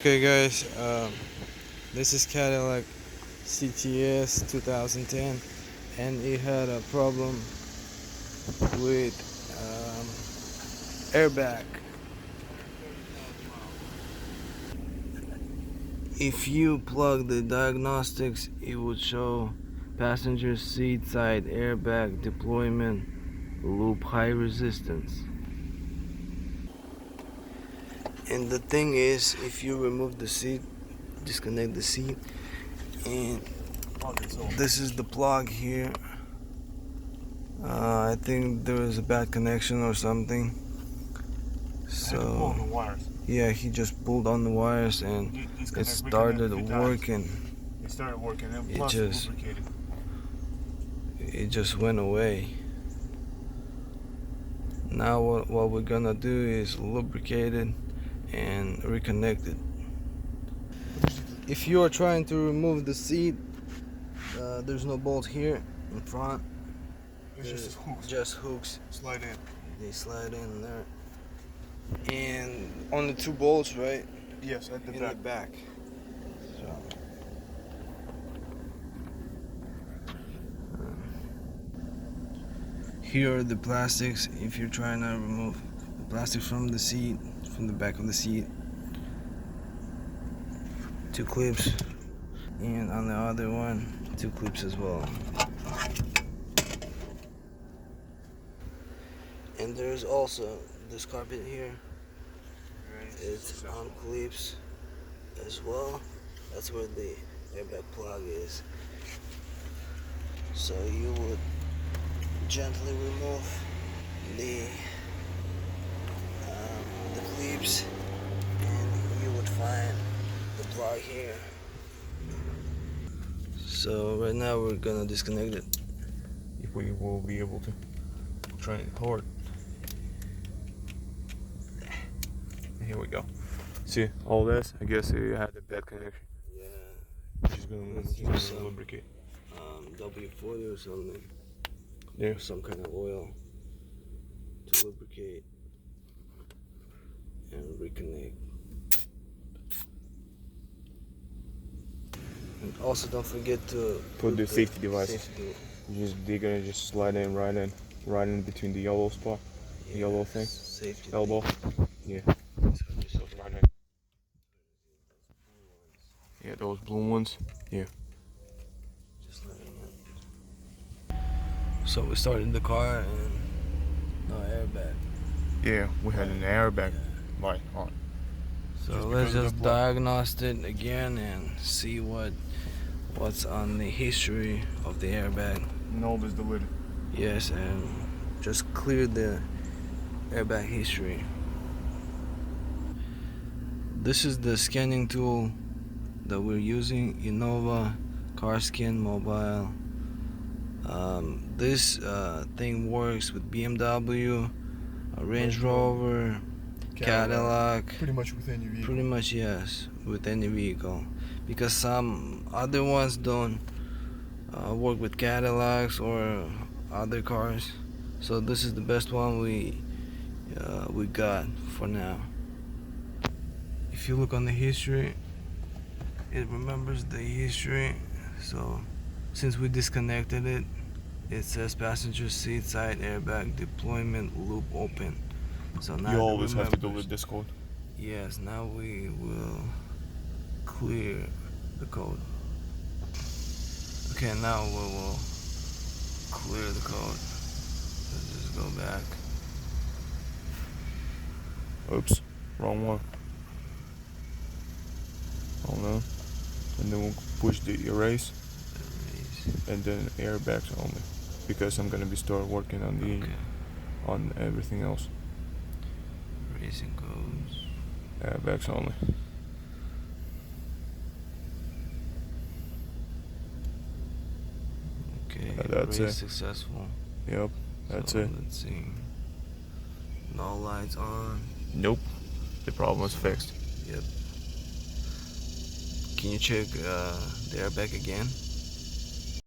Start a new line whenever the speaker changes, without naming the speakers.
Okay guys, this is Cadillac CTS 2010 and it had a problem with airbag. If you plug the diagnostics, it would show passenger seat side airbag deployment loop high resistance. And the thing is, if you remove the seat, disconnect the seat, and this is the plug here. I think there was a bad connection or something. So yeah, he just pulled on the wires and it started working.
It started working. And
It just went away. Now what we're gonna do is lubricate it and reconnect it. If you are trying to remove the seat, there's no bolt here in front.
It's
just hooks.
Slide in.
They slide in there. And only two bolts, right?
Yes, at the
in
back.
the back. So, here are the plastics. If you're trying to remove the plastic from the seat, from the back of the seat, two clips, and on the other one, two clips as well. And there's also this carpet here. It's on clips as well. That's where the airbag plug is. So you would gently remove the clips, and you would find the plug here. So right now we're gonna disconnect it.
If we will be able to try it hard. Here we go. See all this? I guess you had a bad connection.
Yeah.
Just gonna lubricate.
W40 or something.
Yeah.
Or some kind of oil to lubricate and reconnect. And also don't forget to
put the safety devices. They're gonna just slide in right in between the yellow spot, the yellow thing,
safety
elbow.
thing.
Yeah. Yeah, those blue ones. Yeah.
Just letting it. So we started the car and no airbag.
Yeah, we had an airbag light on.
So let's just diagnose it again and see what's on the history of the airbag.
Knob is the lid.
Yes, and just clear the airbag history. This is the scanning tool that we're using, Innova Car Scan Mobile. This thing works with BMW, Range Rover, Cadillac.
Pretty much with any vehicle.
Pretty much, yes, with any vehicle. Because some other ones don't work with Cadillacs or other cars. So this is the best one we got for now. If you look on the history, it remembers the history. So since we disconnected it, it says passenger seat side airbag deployment loop open. So now
you always have to delete this code.
Yes, now we will clear the code. Okay, now we will clear the code. Let's just go back.
Oops, wrong one. Oh no. And then we'll push the erase. And then airbags only, because I'm gonna be start working on the on everything else.
Racing codes.
Airbags only.
Okay,
that's it.
Successful.
Yep, that's
so
it.
Let's see. No lights on.
Nope. The problem was fixed.
Yep. Can you check the airbag again?